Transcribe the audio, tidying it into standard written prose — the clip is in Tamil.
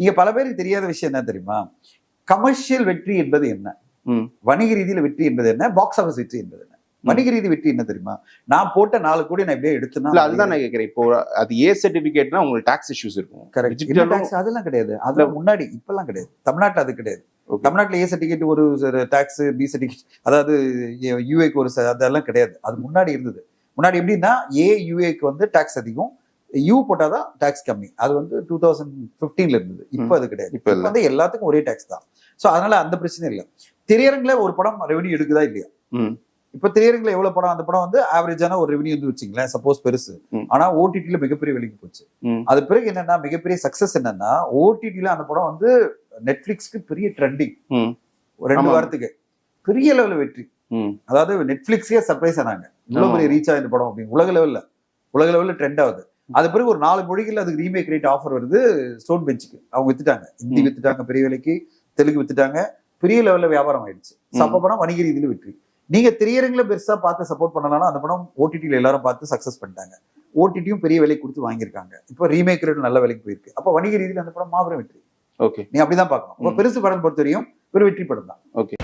இங்க பல பேருக்கு தெரியாத விஷயம் என்ன தெரியுமா? கமர்ஷியல் வெற்றி என்பது என்ன, வணிக ரீதியில வெற்றி என்பது என்ன, பாக்ஸ் ஆஃபீஸ் வெற்றி என்பது என்ன. வணிக ரீதி வெற்றி என்ன தெரியுமா? நான் போட்ட 4 கோடி நான் இப்படியே எடுத்துனா, அதுதான் நான் கேட்கிறேன். இப்போ அது ஏ சர்டிபிகேட்னா உங்களுக்கு டாக்ஸ் இஷ்யூஸ் இருக்கும். கரெக்ட். அதெல்லாம் கிடையாது. அதெல்லாம் முன்னாடி, இப்பெல்லாம் கிடையாது. தமிழ்நாட்டுல அது கிடையாது. தமிழ்நாட்டுல ஏ சர்டிபிகேட் ஒரு டாக்ஸ், பி சர்டிபிகேட், அதாவது யூஏக்கு ஒரு அதெல்லாம் கிடையாது. அது முன்னாடி இருந்தது. முன்னாடி எப்படின்னா ஏ யூஏக்கு வந்து டாக்ஸ் அதிகம், யூ போட்டாதான் டாக்ஸ் கம்மி. அது வந்து 2015ல இருந்தது. இப்ப அது கிடையாது. இப்ப வந்து எல்லாத்துக்கும் ஒரே டாக்ஸ் தான். சோ அதனால அந்த பிரச்சனை இல்லை. திரையரங்குல ஒரு படம் ரெவன்யூ எடுக்குதா இல்லையா? இப்ப திரையரங்குல எவ்வளவு படம், அந்த படம் வந்து ஆவரேஜான ஒரு ரெவன்யூ வந்து வச்சுங்களேன், சப்போஸ் பெருசு. ஆனா ஓடிடில மிகப்பெரிய விலைக்கு போச்சு. அது பிறகு என்னன்னா மிகப்பெரிய சக்சஸ் என்னன்னா, ஓடிடில அந்த படம் வந்து நெட்ஃபிளிக்ஸ்க்கு பெரிய ட்ரெண்டிங், 2 வாரத்துக்கு பெரிய லெவல்ல வெற்றி. அதாவது நெட்ஃபிளிக்ஸே சர்ப்ரைஸ் ஆனாங்க, இவ்வளவு பெரிய ரீச் ஆகுது படம் அப்படின்னு. உலக லெவல்ல ட்ரெண்ட் ஆகுது. அது பிறகு ஒரு 4 மொழிகள் அதுக்கு ரீமேக் ரேட் ஆஃபர் வருது. ஸ்டோன் பெஞ்சுக்கு அவங்க வித்துட்டாங்க, ஹிந்தி வித்துட்டாங்க பெரிய விலைக்கு, தெலுங்கு வித்துட்டாங்க, பெரிய லெவல்ல வியாபாரம் ஆயிடுச்சு. அப்ப படம் வணிக ரீதியில வெற்றி. நீங்க திரையரங்குல பெருசா பார்த்து சப்போர்ட் பண்ணனாலும் அந்த படம் ஓடிடில எல்லாரும் பார்த்து சக்சஸ் பண்ணிட்டாங்க. ஓடிடியும் பெரிய விலை கொடுத்து வாங்கியிருக்காங்க. இப்போ ரீமேக் ரேட் நல்ல விலைக்கு போயிருக்கு. அப்ப வணிக ரீதியில அந்த படம் மாபெரும் வெற்றி. ஓகே, நீ அப்படிதான் பார்க்கணும். பெருசு படம் பொறுத்த வரையும் ஒரு வெற்றி படம் தான். ஓகே.